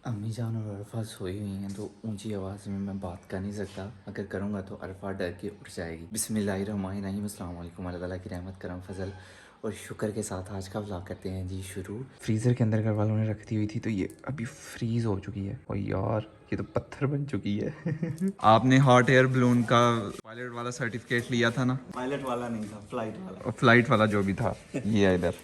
अम्मी जान और अरफा सोई हुई हैं तो ऊंची आवाज़ में मैं बात कर नहीं सकता। अगर करूँगा तो अरफा डर के उठ जाएगी। बिस्मिल्लाहिर्रहमानिर्रहीम, अस्सलाम वालेकुम। अल्लाह ताला की रहमत करम फजल और शुक्र के साथ आज का व्लॉग करते हैं जी शुरू। फ्रीज़र के अंदर घर वालों ने रख दी हुई थी तो ये अभी फ्रीज़ हो चुकी है और यार ये तो पत्थर बन चुकी है। आपने हॉट एयर बलून का पायलट वाला सर्टिफिकेट लिया था ना? पायलट वाला नहीं था, फ्लाइट वाला। और फ्लाइट वाला जो भी था ये है इधर।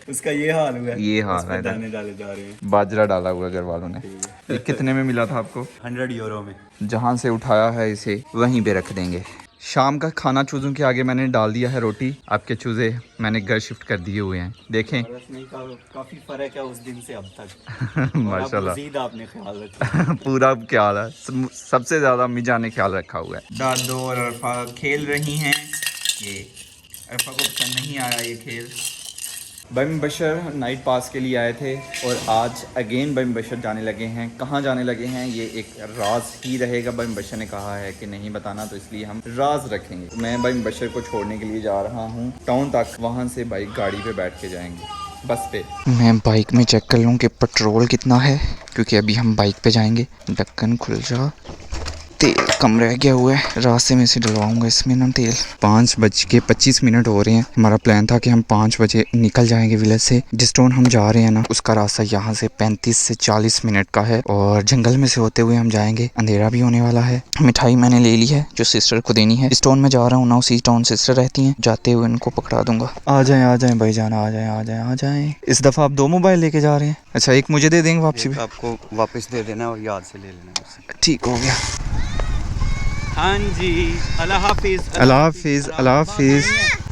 उसका ये हाल हुआ है। ये हाल उस पे है इधर। दाने डाले जा रहे हैं। बाजरा डाला हुआ घर वालों ने। ये कितने में मिला था आपको? 100 यूरो में। जहाँ से उठाया है इसे वहीं पे रख देंगे। शाम का खाना चूज़ों के आगे मैंने डाल दिया है रोटी। आपके चूज़े मैंने घर शिफ्ट कर दिए हुए हैं, देखें। काफी फर्क है उस दिन से अब तक। माशाल्लाह। मजीद आपने ख्याल रखा। पूरा ख्याल है, सबसे ज़्यादा अम्मी जान ने ख्याल रखा हुआ है। दादो और अरफा खेल रही हैं। ये अरफा को पसंद नहीं आया ये खेल। बम बशर नाइट पास के लिए आए थे और आज अगेन बम बशर जाने लगे हैं। कहाँ जाने लगे हैं ये एक राज ही रहेगा। बम बशर ने कहा है कि नहीं बताना, तो इसलिए हम राज रखेंगे। मैं बम बशर को छोड़ने के लिए जा रहा हूँ टाउन तक, वहाँ से बाइक गाड़ी पे बैठ के जाएंगे बस पे। मैं बाइक में चेक कर लूँ कि पेट्रोल कितना है, क्योंकि अभी हम बाइक पे जाएंगे। ढक्कन खुल जा, तेल कम रह गया हुआ है, रास्ते में से डलवाऊंगा इसमें ना तेल। 5:25 हो रहे हैं। हमारा प्लान था कि हम 5 बजे निकल जाएंगे विलेज से। जिस टाउन हम जा रहे हैं ना उसका रास्ता यहाँ से 35 से 40 मिनट का है और जंगल में से होते हुए हम जाएंगे। अंधेरा भी होने वाला है। मिठाई मैंने ले ली है जो सिस्टर को देनी है। इस टाउन में जा रहा हूँ ना, उसी टाउन सिस्टर रहती है। जाते हुए उनको पकड़ा दूंगा। आ जाए भाई जान, आ जाए। इस दफ़ा आप 2 मोबाइल लेके जा रहे हैं? अच्छा, एक मुझे दे देंगे वापसी में? आपको वापस दे देना और याद से ले लेना। ठीक हो गया। हाँ जी, अल्लाह हाफिज। अल्लाह हाफिज।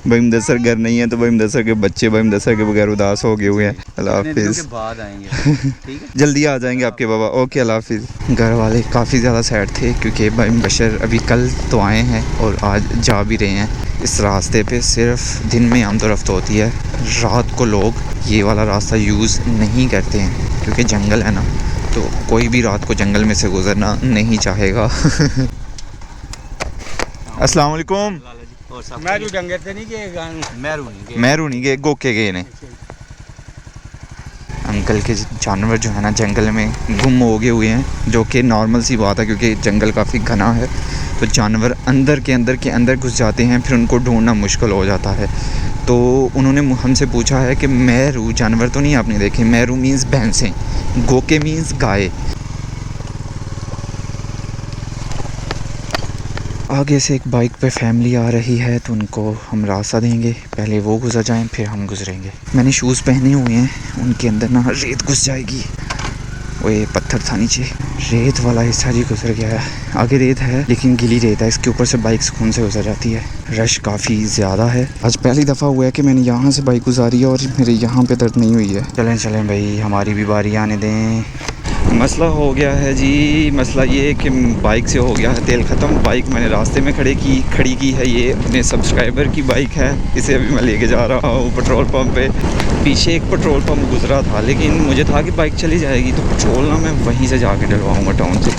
भाई मुदस्सर घर नहीं है तो भाई मुदस्सर के बच्चे भाई मुदस्सर के बगैर उदास हो गए हुए हैं। अल्लाह हाफिज। बाद आएंगे। ठीक है, जल्दी आ जाएंगे आपके बाबा। ओके, अल्लाह हाफिज। घर वाले काफ़ी ज़्यादा सैड थे क्योंकि भाई बशर अभी कल तो आए हैं और आज जा भी रहे हैं। इस रास्ते पे सिर्फ दिन में आमदोरफ्त होती है, रात को लोग ये वाला रास्ता यूज़ नहीं करते हैं क्योंकि जंगल है ना, तो कोई भी रात को जंगल में से गुजरना नहीं चाहेगा। अस्सलाम वालेकुम। मैरू डंगर से नहीं गए, मैरू नहीं गए, गोके गए ने। अंकल के जानवर जो है ना जंगल में गुम हो गए हुए हैं, जो कि नॉर्मल सी बात है क्योंकि जंगल काफ़ी घना है। तो जानवर अंदर के अंदर घुस जाते हैं, फिर उनको ढूंढना मुश्किल हो जाता है। तो उन्होंने हमसे पूछा है कि मैरू जानवर तो नहीं आपने देखे? मैरू मीन्स भैंसें, गोके मीन्स गाय। आगे से एक बाइक पे फैमिली आ रही है तो उनको हम रास्ता देंगे, पहले वो गुजर जाएं फिर हम गुजरेंगे। मैंने शूज़ पहने हुए हैं, उनके अंदर ना रेत घुस जाएगी। वो ये पत्थर था नीचे, रेत वाला हिस्सा जी गुजर गया है। आगे रेत है लेकिन गीली रेत है, इसके ऊपर से बाइक सुकून से गुजर जाती है। रश काफ़ी ज़्यादा है। आज पहली दफ़ा हुआ है कि मैंने यहाँ से बाइक गुजारी है और मेरे यहाँ पे दर्द नहीं हुई है। चलें भाई, हमारी भी बारी आने दें। मसला हो गया है जी, मसला ये है कि बाइक से हो गया है तेल ख़त्म। बाइक मैंने रास्ते में खड़ी की है। ये अपने सब्सक्राइबर की बाइक है, इसे अभी मैं लेके जा रहा हूँ पेट्रोल पंप पे। पीछे एक पेट्रोल पंप गुजरा था लेकिन मुझे था कि बाइक चली जाएगी तो पेट्रोल ना मैं वहीं से जाके डलवाऊँगा टाउन से,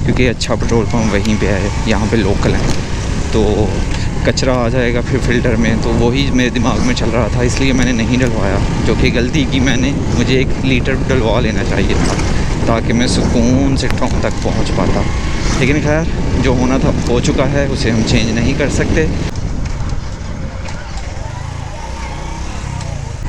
क्योंकि अच्छा पेट्रोल पंप वहीं पे है, यहाँ पे लोकल है। तो कचरा आ जाएगा फिर फ़िल्टर में, तो वही मेरे दिमाग में चल रहा था, इसलिए मैंने नहीं डलवाया, जो कि गलती की मैंने। मुझे 1 लीटर डलवा लेना चाहिए था ताकि मैं सुकून से टाउन तक पहुंच पाता। लेकिन खैर जो होना था हो चुका है, उसे हम चेंज नहीं कर सकते।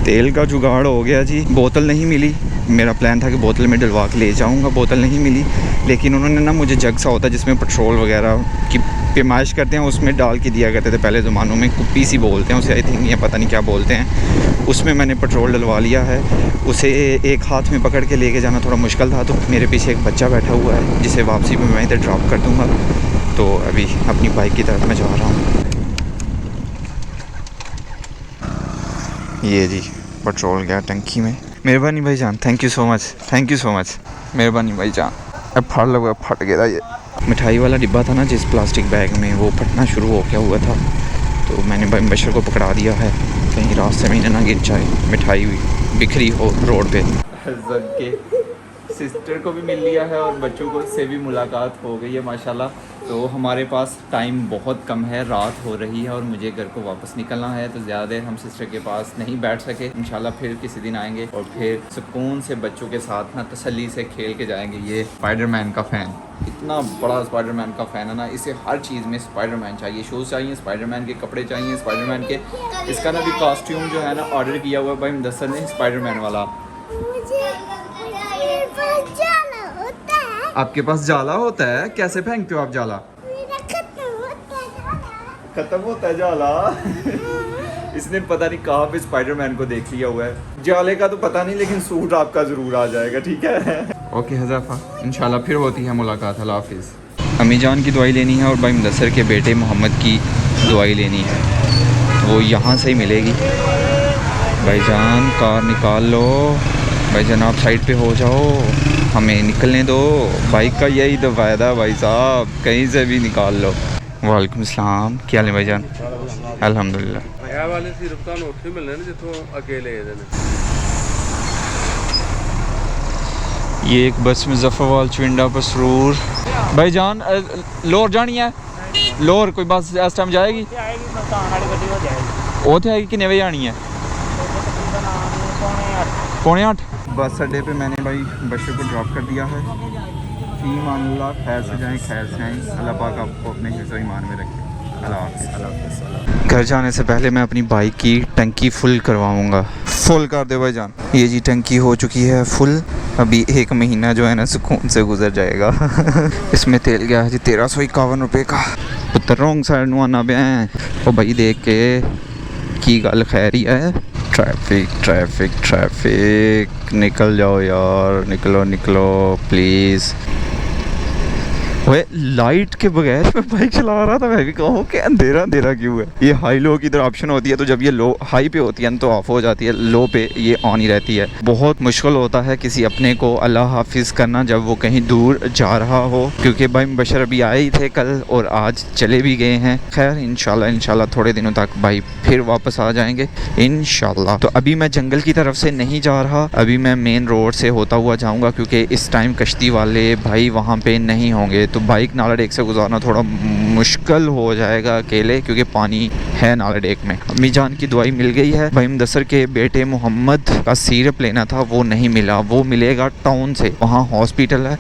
तेल का जुगाड़ हो गया जी। बोतल नहीं मिली, मेरा प्लान था कि बोतल में डलवा के ले जाऊंगा, बोतल नहीं मिली। लेकिन उन्होंने ना मुझे जग सा होता है जिसमें पेट्रोल वगैरह की पेमाइश करते हैं, उसमें डाल के दिया करते थे पहले ज़मानों में। कुप्पी सी बोलते हैं उसे, आई थिंक, या पता नहीं क्या बोलते हैं। उसमें मैंने पेट्रोल डलवा लिया है। उसे एक हाथ में पकड़ के लेके जाना थोड़ा मुश्किल था, तो मेरे पीछे एक बच्चा बैठा हुआ है जिसे वापसी में मैं इधर ड्रॉप कर दूँगा। तो अभी अपनी बाइक की तरफ मैं जा रहा हूँ। ये जी पेट्रोल गया टंकी में। मेहरबानी भाई जान, थैंक यू सो मच, मेहरबानी भाई जान। अब फट गया ये मिठाई वाला डिब्बा था ना जिस प्लास्टिक बैग में, वो फटना शुरू हो गया हुआ था। तो मैंने भाई बशर को पकड़ा दिया है कहीं रास्ते में ना गिर जाए, मिठाई बिखरी हो रोड पे। सिस्टर को भी मिल लिया है और बच्चों को से भी मुलाकात हो गई है माशाल्लाह। तो हमारे पास टाइम बहुत कम है, रात हो रही है और मुझे घर को वापस निकलना है, तो ज़्यादा देर हम सिस्टर के पास नहीं बैठ सके। इंशाल्लाह फिर किसी दिन आएंगे और फिर सुकून से बच्चों के साथ ना तसल्ली से खेल के जाएंगे। ये स्पाइडरमैन का फ़ैन, इतना बड़ा स्पाइडरमैन का फ़ैन है ना, इसे हर चीज़ में स्पाइडरमैन चाहिए। शूज़ चाहिए स्पाइडरमैन के, कपड़े चाहिए स्पाइडरमैन के। इसका ना भी कॉस्ट्यूम जो है ना ऑर्डर किया हुआ है भाई मुदस्सर ने, स्पाइडरमैन वाला। आपके पास जाला होता है? कैसे फेंकते हो आप जाला? खत्म होता है जाला। इसने पता नहीं कहाँ पे स्पाइडरमैन को देख लिया हुआ है। जाले का तो पता नहीं, लेकिन सूट आपका ज़रूर आ जाएगा, ठीक है? ओके हज़ाफ़ा, इंशाल्लाह फिर होती है मुलाकात। अल्लाह हाफिज़। अम्मी जान की दुआई लेनी है और भाई मुदस्सर के बेटे मोहम्मद की दुआई लेनी है, तो वो यहाँ से ही मिलेगी। भाईजान कार निकाल लो, भाईजान आप साइड पे हो जाओ, हमें निकलने दो। बाइक का यही तो फ़ायदा भाई साहब, कहीं से भी निकाल लो। वालेकुम सलाम, क्या हाल है भाईजान? अल्हम्दुलिल्लाह। वाले सिर्फ ਤੁਹਾਨੂੰ ਉੱਥੇ ਮਿਲਣੇ ਨੇ ਜਿੱਥੋਂ ਅੱਗੇ ਲੈ ਜਾਂਦੇ ਨੇ। ये एक बस मुज़फ़्फ़रवाल चुंडा पसरूर। भाईजान लोर जानी है? लोर कोई बस इस टाइम जाएगी? वो तो आएगी, कितने बजे आनी है? 7:45। बस अड्डे पे मैंने भाई बच्चों को ड्रॉप कर दिया है। फी मान अल्लाह, खैर से जाएँ खैर से आएँ। अल्लाह पाक आपको अपने हिफ्ज़ ईमान में रखे। घर जाने से पहले मैं अपनी बाइक की टंकी फुल करवाऊँगा। फुल कर दे भाईजान। ये जी टंकी हो चुकी है फुल। अभी 1 महीना जो है ना सुकून से गुजर जाएगा। इसमें तेल गया है जी 1351 रुपये का। पुत्र रोंग साइड नु आना पे ओ भाई देख के की गल खैर ही है। ट्रैफिक ट्रैफिक ट्रैफिक, निकल जाओ यार, निकलो निकलो प्लीज़। वह लाइट के बगैर मैं बाइक चला रहा था, मैं भी कहूँ कि अंधेरा अंधेरा क्यों है। ये हाई लो की इधर ऑप्शन होती है, तो जब ये लो हाई पे होती है तो ऑफ हो जाती है, लो पे ये ऑन ही रहती है। बहुत मुश्किल होता है किसी अपने को अल्लाह हाफिज़ करना जब वो कहीं दूर जा रहा हो, क्योंकि भाई मुबशर अभी आए ही थे कल और आज चले भी गए हैं। खैर इंशाल्लाह थोड़े दिनों तक भाई फिर वापस आ जाएंगे इंशाल्लाह। तो अभी मैं जंगल की तरफ से नहीं जा रहा, अभी मैं मेन रोड से होता हुआ जाऊँगा, क्योंकि इस टाइम कश्ती वाले भाई वहाँ पे नहीं होंगे, तो बाइक नाला डेक से गुजारना थोड़ा मुश्किल हो जाएगा अकेले, क्योंकि पानी है नाला डेक में। अम्मी जान की दवाई मिल गई है। भाई मुदस्सर के बेटे मोहम्मद का सिरप लेना था, वो नहीं मिला, वो मिलेगा टाउन से, वहाँ हॉस्पिटल है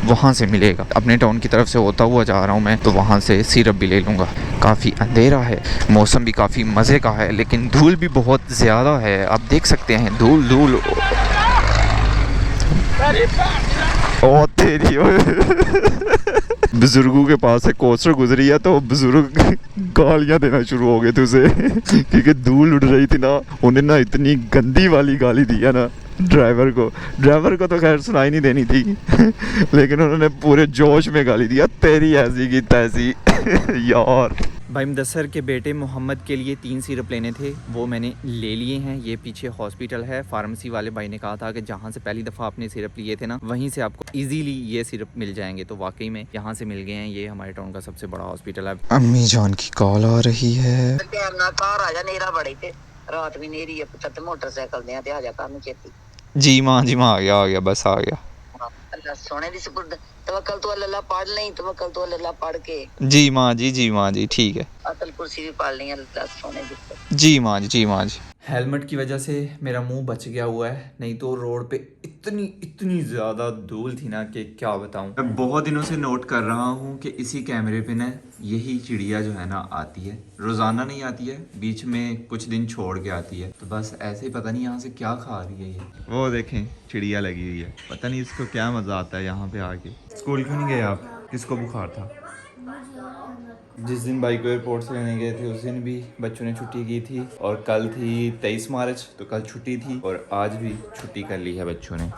वहाँ से मिलेगा। अपने टाउन की तरफ से होता हुआ जा रहा हूँ मैं, तो वहाँ से सिरप भी ले लूँगा। काफ़ी अंधेरा है, मौसम भी काफ़ी मज़े का है, लेकिन धूल भी बहुत ज़्यादा है, आप देख सकते हैं धूल धूल। ओ तेरी बुजुर्गों के पास से कोस्टर गुजरी है तो बुजुर्ग गालियां देना शुरू हो गए थे उसे क्योंकि धूल उड़ रही थी ना। उन्हें ना इतनी गंदी वाली गाली दी है ना ड्राइवर को तो खैर सुनाई नहीं देनी थी लेकिन उन्होंने पूरे जोश में गाली दिया, तेरी ऐसी की तैसी यार। भाई मुदस्सर के बेटे मोहम्मद के लिए 3 सिरप लेने थे, वो मैंने ले लिए हैं। ये पीछे हॉस्पिटल है, फार्मेसी वाले भाई ने कहा था कि जहाँ से पहली दफ़ा आपने सिरप लिए थे ना, वहीं से आपको इजीली ये सिरप मिल जाएंगे, तो वाकई में यहाँ से मिल गए हैं। ये हमारे टाउन का सबसे बड़ा हॉस्पिटल है। अम्मी जान की कॉल आ रही है। रात भी नेरी है, पुत्र मोटरसाइकिल दे ते आ जा काम चेती। जी माँ आ गया बस आ गया। अल्लाह सोने दी सुपुर्द, तवक्कल तो अल्लाह पढ़ लें, तवक्कल तो अल्लाह पढ़ के। जी माँ जी ठीक है। अतल कुर्सी भी पढ़ लें अल्लाह सोने दी। जी माँ जी। हेलमेट की वजह से मेरा मुंह बच गया हुआ है, नहीं तो रोड पे इतनी ज़्यादा धूल थी ना कि क्या बताऊं। मैं बहुत दिनों से नोट कर रहा हूं कि इसी कैमरे पे ना यही चिड़िया जो है ना आती है, रोज़ाना नहीं आती है, बीच में कुछ दिन छोड़ के आती है। तो बस ऐसे ही पता नहीं यहाँ से क्या खा रही है ये। वो देखें चिड़िया लगी हुई है, पता नहीं इसको क्या मज़ा आता है यहाँ पे आके। स्कूल क्यों नहीं गए आप? किसको बुखार था? जिस दिन बाइक को एयरपोर्ट से लेने गए थे उस दिन भी बच्चों ने छुट्टी की थी, और कल थी 23 मार्च, तो कल छुट्टी थी, और आज भी छुट्टी कर ली है बच्चों ने।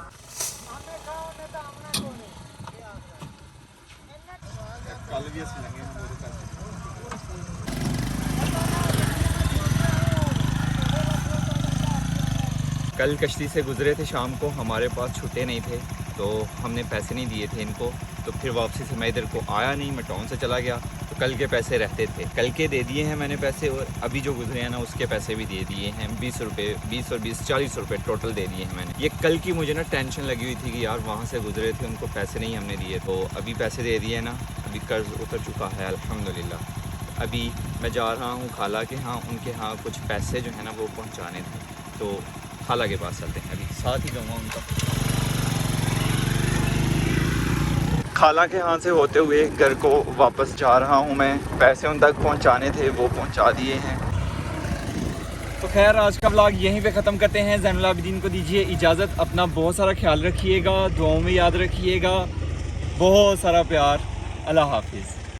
कल कश्ती से गुजरे थे शाम को, हमारे पास छुट्टे नहीं थे, तो हमने पैसे नहीं दिए थे इनको, तो फिर वापसी से मैं इधर को आया नहीं, मैं टाउन से चला गया। तो कल के पैसे रहते थे, कल के दे दिए हैं मैंने पैसे, और अभी जो गुजरे हैं ना उसके पैसे भी दे दिए हैं। 20 रुपये, 20 और 20 40 रुपये टोटल दे दिए हैं मैंने। ये कल की मुझे ना टेंशन लगी हुई थी कि यार वहाँ से गुजरे थे, उनको पैसे नहीं हमने दिए, तो अभी पैसे दे दिए ना, अभी कर्ज़ उतर चुका है अल्हम्दुलिल्लाह। अभी मैं जा रहा हूँ खाला के यहाँ, उनके यहाँ कुछ पैसे जो है ना वो पहुँचाने थे, तो खाला के पास चलते हैं, अभी साथ ही जाऊँगा उनका। खाला के यहाँ से होते हुए घर को वापस जा रहा हूँ मैं, पैसे उन तक पहुँचाने थे वो पहुँचा दिए हैं। तो खैर आज का व्लॉग यहीं पे ख़त्म करते हैं। ज़ैनुल आबिदीन को दीजिए इजाज़त, अपना बहुत सारा ख्याल रखिएगा, दुआओं में याद रखिएगा, बहुत सारा प्यार, अल्लाह हाफिज़।